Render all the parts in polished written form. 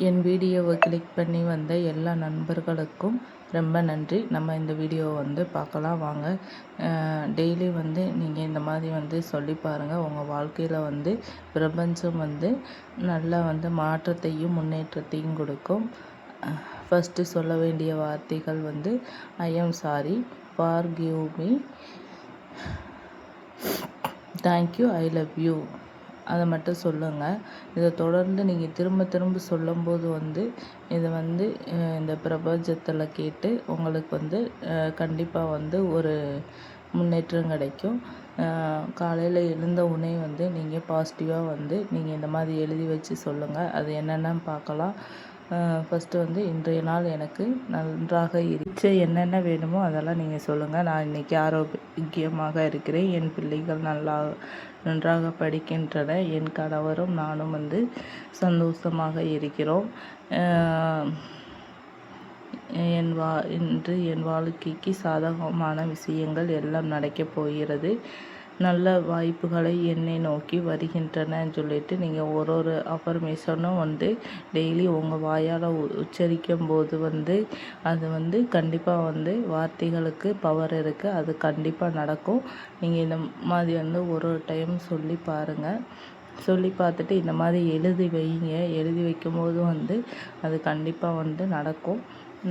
என் வீடியோவை கிளிக் பண்ணி வந்த எல்லா நண்பர்களுக்கும் ரொம்ப நன்றி. நம்ம இந்த வீடியோவை பார்க்கலாம் வாங்க. டெய்லி நீங்கள் இந்த மாதிரி சொல்லி பாருங்கள். உங்கள் வாழ்க்கையில் பிரபஞ்சம் நல்லா மாற்றத்தையும் முன்னேற்றத்தையும் கொடுக்கும். ஃபஸ்ட்டு சொல்ல வேண்டிய வார்த்தைகள் I am sorry, forgive me, thank you, I love you. அதை மட்டும் சொல்லுங்கள். இதை தொடர்ந்து நீங்கள் திரும்ப திரும்ப சொல்லும்போது இதை இந்த பிரபஞ்சத்தில் கேட்டு உங்களுக்கு கண்டிப்பாக ஒரு முன்னேற்றம் கிடைக்கும். காலையில் எழுந்த உடனே நீங்கள் பாசிட்டிவாக நீங்கள் இந்த மாதிரி எழுதி வச்சு சொல்லுங்கள். அது என்னென்னு பார்க்கலாம். ஃபஸ்ட்டு இன்றைய நாள் எனக்கு நன்றாக இருந்துச்சு. என்னென்ன வேணுமோ அதெல்லாம் நீங்கள் சொல்லுங்கள். நான் இன்றைக்கி ஆரோக்கியமாக இருக்கிறேன். என் பிள்ளைகள் நன்றாக படிக்கின்றன. என் கணவரும் நானும் சந்தோஷமாக இருக்கிறோம். இன்று என் வாழ்க்கைக்கு சாதகமான விஷயங்கள் எல்லாம் நடக்கப் போகிறது. நல்ல வாய்ப்புகளை என்னை நோக்கி வருகின்றனன்னு சொல்லிட்டு நீங்கள் ஒரு அஃபர்மேஷனும் டெய்லி உங்கள் வாயால் உச்சரிக்கும் போது அது கண்டிப்பாக வார்த்தைகளுக்கு பவர் இருக்குது. அது கண்டிப்பாக நடக்கும். நீங்கள் இந்த மாதிரி ஒரு டைம் சொல்லி பாருங்கள். சொல்லி பார்த்துட்டு இந்த மாதிரி எழுதி வைங்க. எழுதி வைக்கும்போது அது கண்டிப்பாக நடக்கும்.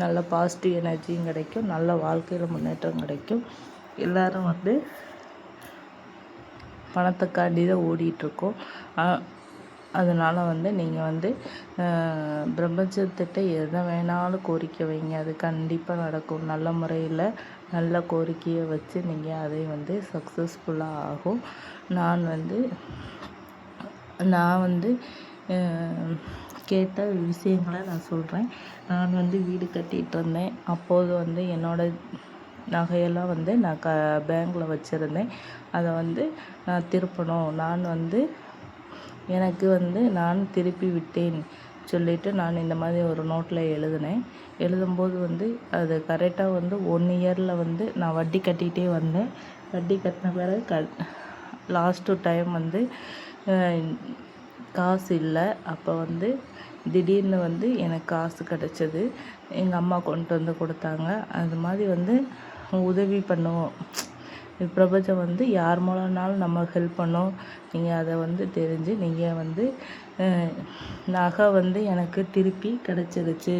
நல்ல பாசிட்டிவ் எனர்ஜியும் கிடைக்கும். நல்ல வாழ்க்கையில் முன்னேற்றம் கிடைக்கும். எல்லோரும் பணத்துக்காண்டி தான் ஓடிட்டுருக்கோம். அதனால் நீங்கள் பிரபஞ்சத்திட்ட எதை வேணாலும் கோரிக்கை வைங்க. அது கண்டிப்பாக நடக்கும். நல்ல முறையில் நல்ல கோரிக்கையை வச்சு நீங்கள் அதை சக்ஸஸ்ஃபுல்லாக ஆகும். நான் கேட்ட விஷயங்களை நான் சொல்கிறேன். நான் வீடு கட்டிகிட்டு இருந்தேன். அப்போது என்னோடய நகையெல்லாம் நான் பேங்கில் வச்சுருந்தேன். அதை நான் திருப்பணும். நான் எனக்கு நான் திருப்பி விட்டேன் சொல்லிவிட்டு நான் இந்த மாதிரி ஒரு நோட்டில் எழுதினேன். எழுதும்போது அது கரெக்டாக 1 இயரில் நான் வட்டி கட்டிகிட்டே வந்தேன். வட்டி கட்டின பிறகு லாஸ்ட்டு டைம் காசு இல்லை. அப்போ திடீர்னு எனக்கு காசு கிடச்சிது. எங்கள் அம்மா கொண்டு கொடுத்தாங்க. அது மாதிரி உதவி பண்ணுவோம். பிரபஞ்சம் யார் மூலம்னாலும் நம்ம ஹெல்ப் பண்ணோம். நீங்கள் அதை தெரிஞ்சு நீங்கள் நகை எனக்கு திருப்பி கிடச்சிருச்சு.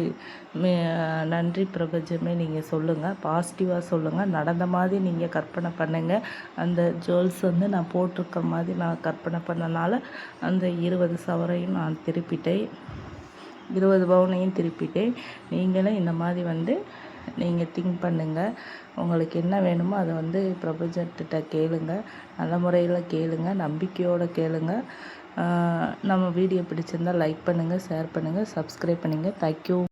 நன்றி பிரபஞ்சமே நீங்கள் சொல்லுங்கள். பாசிட்டிவாக சொல்லுங்கள். நடந்த மாதிரி நீங்கள் கற்பனை பண்ணுங்கள். அந்த ஜுவல்ஸ் நான் போட்டிருக்க மாதிரி நான் கற்பனை பண்ணனால அந்த 20 சவரையும் நான் திருப்பிட்டேன். 20 பவுனையும் திருப்பிட்டேன். நீங்களும் இந்த மாதிரி நீங்கள் திங்க் பண்ணுங்கள். உங்களுக்கு என்ன வேணுமோ அதை பிரபஞ்சத்திட்ட கேளுங்க. நல்ல முறையில் கேளுங்க. நம்பிக்கையோடு கேளுங்க. நம்ம வீடியோ பிடிச்சிருந்தால் லைக் பண்ணுங்கள், ஷேர் பண்ணுங்கள், சப்ஸ்கிரைப் பண்ணுங்கள். தேங்க்யூ.